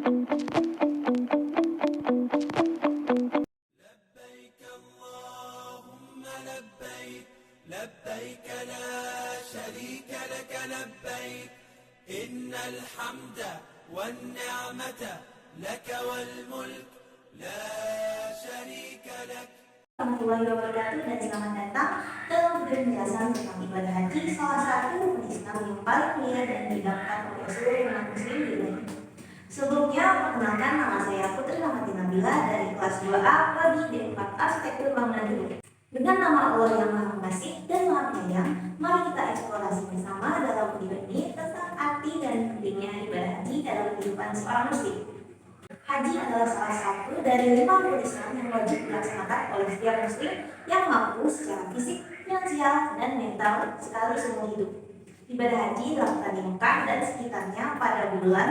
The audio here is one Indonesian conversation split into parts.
لبيك اللهم لبيك لبيك لا شريك لك لبيك إن الحمد والنعمة لك والملك لا شريك لك. Warahmatullahi wabarakatuh dan selamat datang dalam penjelasan tentang ibadah haji, salah satu rukun Islam yang paling mulia dan didapatkan oleh seluruh umat muslim di dunia. Sebelumnya, perkenalkan, nama saya Putri Rahmati Nabila dari kelas 2A Prodi D4 Arsitektur Bangunan Gedung. Dengan nama Allah yang Maha Pengasih dan Maha Penyayang, mari kita eksplorasi bersama dalam video ini tentang arti dan pentingnya ibadah haji dalam kehidupan seorang muslim. Haji adalah salah satu dari 5 rukun Islam yang wajib dilaksanakan oleh setiap muslim yang mampu secara fisik, finansial, dan mental sekali seumur hidup. Ibadah haji dilakukan di Mekah dan sekitarnya pada bulan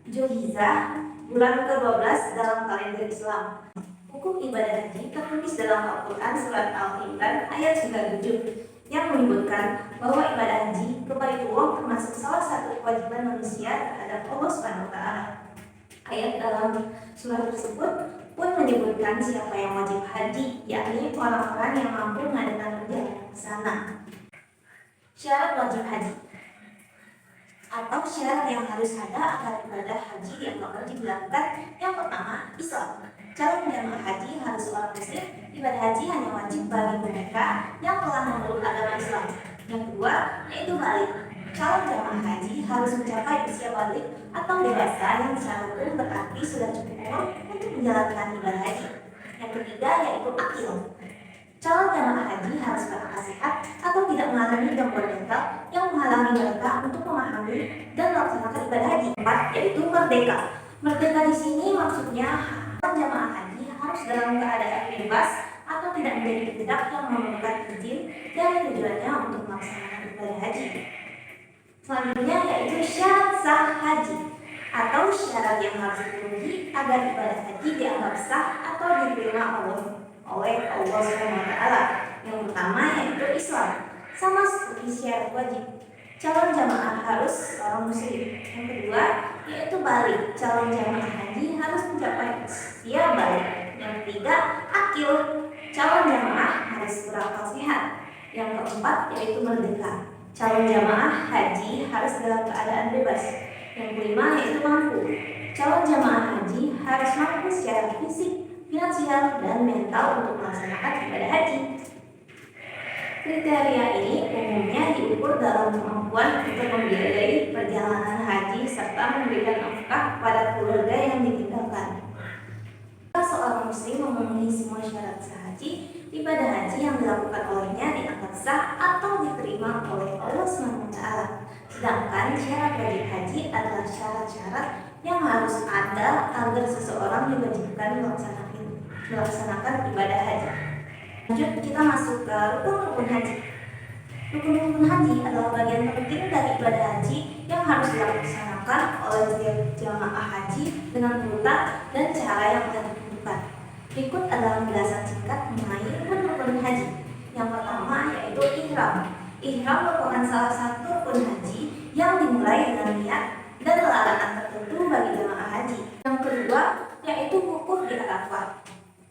Zulhijjah, bulan ke-12 dalam kalender Islam. Hukum ibadah haji tertulis dalam Al-Quran Surat Al-Imran ayat 97 yang menyebutkan bahwa ibadah haji ke Baitullah termasuk salah satu kewajiban manusia terhadap Allah Subhanahu wa Ta'ala. Ayat dalam surat tersebut pun menyebutkan siapa yang wajib haji, yakni orang-orang yang mampu mengadakan perjalanan ke sana. Syarat wajib haji atau syarat yang harus ada agar ibadah haji dianggap wajib dilakukan. Yang pertama, Islam. Calon jamaah haji harus orang muslim. Ibadah haji hanya wajib bagi mereka yang telah memeluk agama Islam. Yang kedua, yaitu balik. Calon jamaah haji harus mencapai usia balik atau dewasa yang secara hukum berarti sudah cukup umur untuk menjalankan ibadah haji. Yang ketiga, yaitu akil. Calon jamaah haji harus berakal sehat atau tidak mengalami gangguan mental yang menghalangi mereka untuk memahami dan melaksanakan ibadah haji. Empat, yaitu merdeka. Merdeka di sini maksudnya calon jamaah haji harus dalam keadaan bebas atau tidak menjadi budak yang memerlukan izin dari tujuannya untuk melaksanakan ibadah haji. Selanjutnya yaitu syarat sah haji atau syarat yang harus dipenuhi agar ibadah haji dianggap sah atau diterima oleh Allah Subhanahu wa Ta'ala. Yang pertama yaitu Islam, sama seperti syarat wajib. Calon jamaah harus orang muslim. Yang kedua yaitu balik. Calon jamaah haji harus mencapai usia balik. Yang ketiga akil. Calon jamaah harus berakal sehat. Yang keempat yaitu merdeka. Calon jamaah haji harus dalam keadaan bebas. Yang kelima yaitu mampu. Calon jamaah haji harus mampu secara fisik, finansial, dan mental untuk melaksanakan ibadah haji. Kriteria ini umumnya diukur dalam kemampuan untuk membiayai perjalanan haji serta memberikan nafkah pada keluarga yang ditinggalkan. Jika seorang muslim memenuhi semua syarat sah haji, ibadah haji yang dilakukan olehnya dianggap sah atau diterima oleh Allah SWT. Sedangkan syarat wajib haji adalah syarat-syarat yang harus ada agar seseorang diwajibkan melaksanakan ibadah haji. Lanjut kita masuk ke rukun-rukun haji. Rukun-rukun haji adalah bagian penting dari ibadah haji yang harus dilaksanakan oleh setiap jamaah haji dengan urutan dan cara yang ditentukan. Berikut adalah penjelasan singkat mengenai rukun-rukun haji. Yang pertama yaitu ihram. Ihram merupakan salah satu rukun haji yang dimulai dengan niat dan larangan tertentu bagi jamaah haji. Yang kedua yaitu wukuf di Arafah.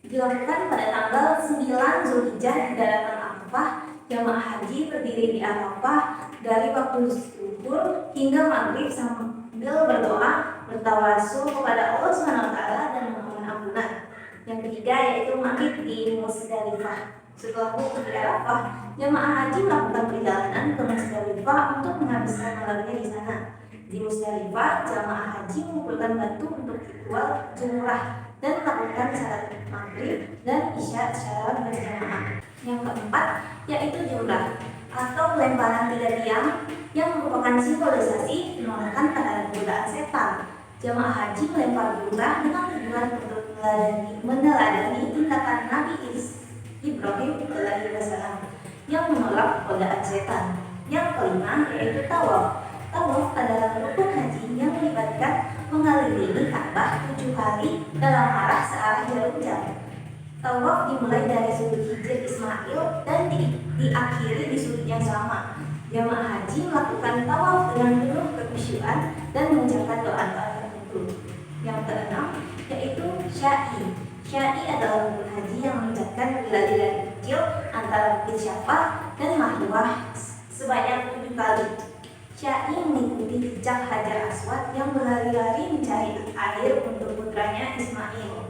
Dilakukan pada tanggal 9 Zulhijjah di daratan Arafah. Jamaah haji berdiri di Arafah dari waktu zuhur hingga maghrib sambil berdoa, bertawasul kepada Allah Subhanahu wa Ta'ala dan memohon ampunan. Yang ketiga yaitu mabit di Musdalifah. Setelah wukuf di Arafah, jamaah haji melakukan perjalanan ke Musdalifah untuk menghabiskan malamnya di sana. Di Musdalifah, jamaah haji mengumpulkan batu untuk ritual jumrah dan melakukan salat maghrib dan isya secara berjamaah. Yang keempat yaitu jumrah atau pelemparan 3 tiang yang merupakan simbolisasi penolakan terhadap godaan setan. Jamaah haji melempar jumrah dengan tujuan untuk meneladani tindakan Nabi Ibrahim alaihissalam yang menolak godaan setan. Yang kelima yaitu tawaf. Tawaf adalah rukun haji yang melibatkan mengelilingi Ka'bah 7 kali dalam arah searah jarum jam. Tawaf dimulai dari sudut hijr Ismail dan diakhiri di sudut yang sama. Jamaah haji melakukan tawaf dengan penuh kekhusyuan dan mengucapkan doa-doa tertentu. Yang keenam yaitu syai. Syai adalah rukun haji yang melibatkan bila-bila kecil antara Bukit Syafah dan Marwah sebanyak 7 kali. Syai mengikuti jejak Hajar Aswad yang berlari-lari mencari air untuk putranya Ismail.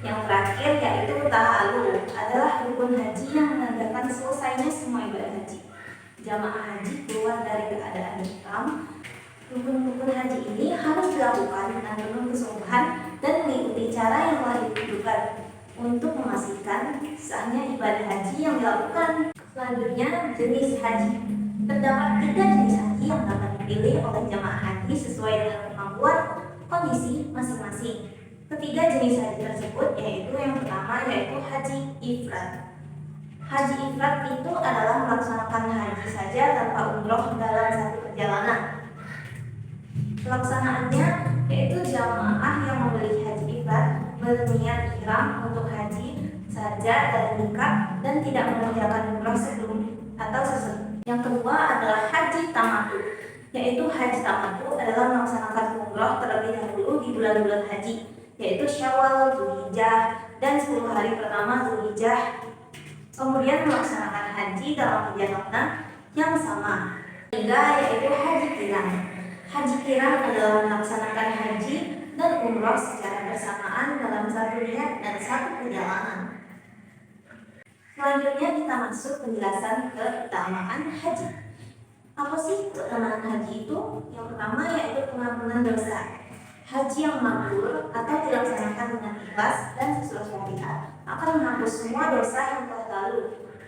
Yang terakhir yaitu tahalul, adalah rukun haji yang menandakan selesainya semua ibadah haji. Jamaah haji keluar dari keadaan ihram. Rukun-rukun haji ini harus dilakukan dengan penuh kesungguhan dan mengikuti cara yang telah ditentukan untuk memastikan sahnya ibadah haji yang dilakukan. Selanjutnya, jenis haji. Terdapat 3 jenis haji yang dapat dipilih oleh jamaah haji sesuai dengan kemampuan kondisi masing-masing. Ketiga jenis haji tersebut yaitu yang pertama yaitu haji ifrad. Haji ifrad itu adalah melaksanakan haji saja tanpa umroh dalam satu perjalanan. Pelaksanaannya yaitu jamaah yang membeli haji ifrad berniat ihram untuk haji saja dari Mekah dan tidak mengerjakan umroh sebelum atau sesudah. Yang kedua adalah haji tamattu, yaitu haji tamattu adalah melaksanakan umroh terlebih dahulu di bulan-bulan haji, yaitu Syawal, Dzulhijjah, dan 10 hari pertama Dzulhijjah. Kemudian melaksanakan haji dalam perjalanan yang sama. Ketiga yaitu haji qiran. Haji qiran adalah melaksanakan haji dan umroh secara bersamaan dalam satu niat dan satu perjalanan. Selanjutnya kita masuk penjelasan keutamaan haji. Apa sih keutamaan haji itu? Yang pertama yaitu pengampunan dosa. Haji yang mabrur atau dilaksanakan dengan ikhlas dan sesuai syariat akan menghapus semua dosa yang telah lalu.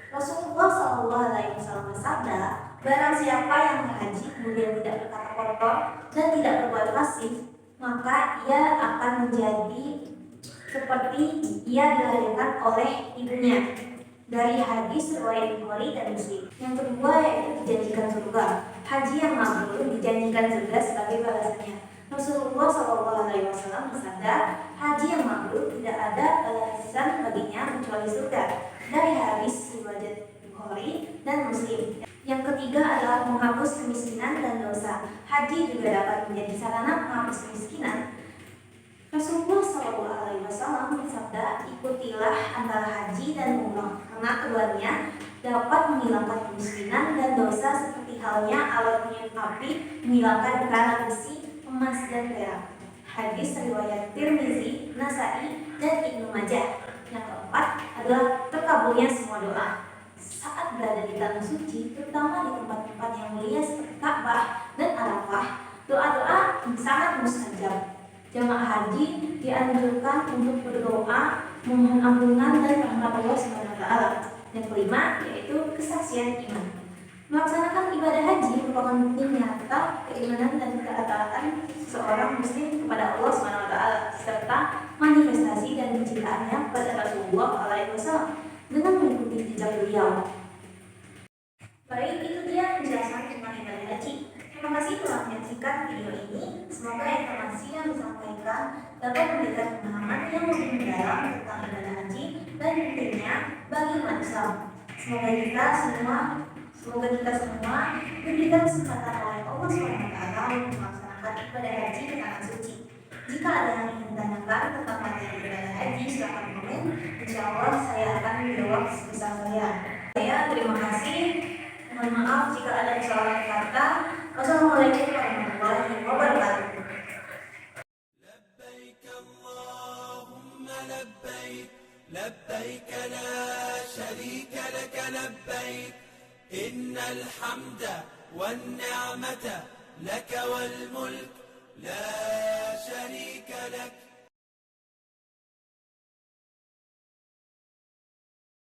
Rasulullah SAW bersabda, barang siapa yang berhaji kemudian tidak berkata kotor dan tidak berbuat fasik, maka ia akan menjadi seperti ia dilahirkan oleh ibunya. Dari hadis riwayat Bukhari dan Muslim. Yang kedua yaitu dijanjikan surga. Haji yang mabrur dijanjikan surga sebagai balasannya. Rasulullah SAW bersabda, haji yang mabrur tidak ada balasan baginya kecuali surga. Dari hadis riwayat Bukhari dan Muslim. Yang ketiga adalah menghapus kemiskinan dan dosa. Haji juga dapat menjadi sarana menghapus kemiskinan. Rasulullah SAW bersabda, ikutilah antara haji dan umroh, karena keduanya dapat menghilangkan kemiskinan dan dosa seperti halnya alat penyedot api menghilangkan kerana besi, emas dan perak. Hadis riwayat Tirmizi, Nasai, dan Ibnu Majah. Yang keempat adalah terkabulnya semua doa. Saat berada di tanah suci, terutama di tempat-tempat yang mulia seperti Ka'bah dan Arafah, doa-doa sangat mustajab. Jamaah haji dianjurkan untuk berdoa, memohon ampunan dan rahmat Allah SWT. Yang kelima yaitu kesaksian iman. Melaksanakan ibadah haji merupakan bukti nyata keimanan dan ketaatan seorang muslim kepada Allah SWT serta manifestasi dan kecintaannya kepada Rasulullah SAW dengan mengikuti jejak beliau. Baik, itu dia penjelasan tentang ibadah haji. Terima kasih telah menyaksikan video ini. Semoga informasi yang disampaikan dapat memberikan pemahaman yang lebih mendalam tentang ibadah haji dan pentingnya bagi umat Islam. Semoga kita semua diberikan kesempatan oleh Allah SWT untuk melaksanakan ibadah haji ke tanah suci. Jika ada yang ingin ditanyakan tentang materi ibadah haji, silakan komen. Insya Allah saya akan menjawab sebisa saya. Terima kasih. Mohon maaf jika ada kesalahan kata. Wassalamualaikum warahmatullahi wabarakatuh. لبيك اللهم لبيك لبيك لا شريك لك لبيك إن الحمد والنعمة لك والملك لا شريك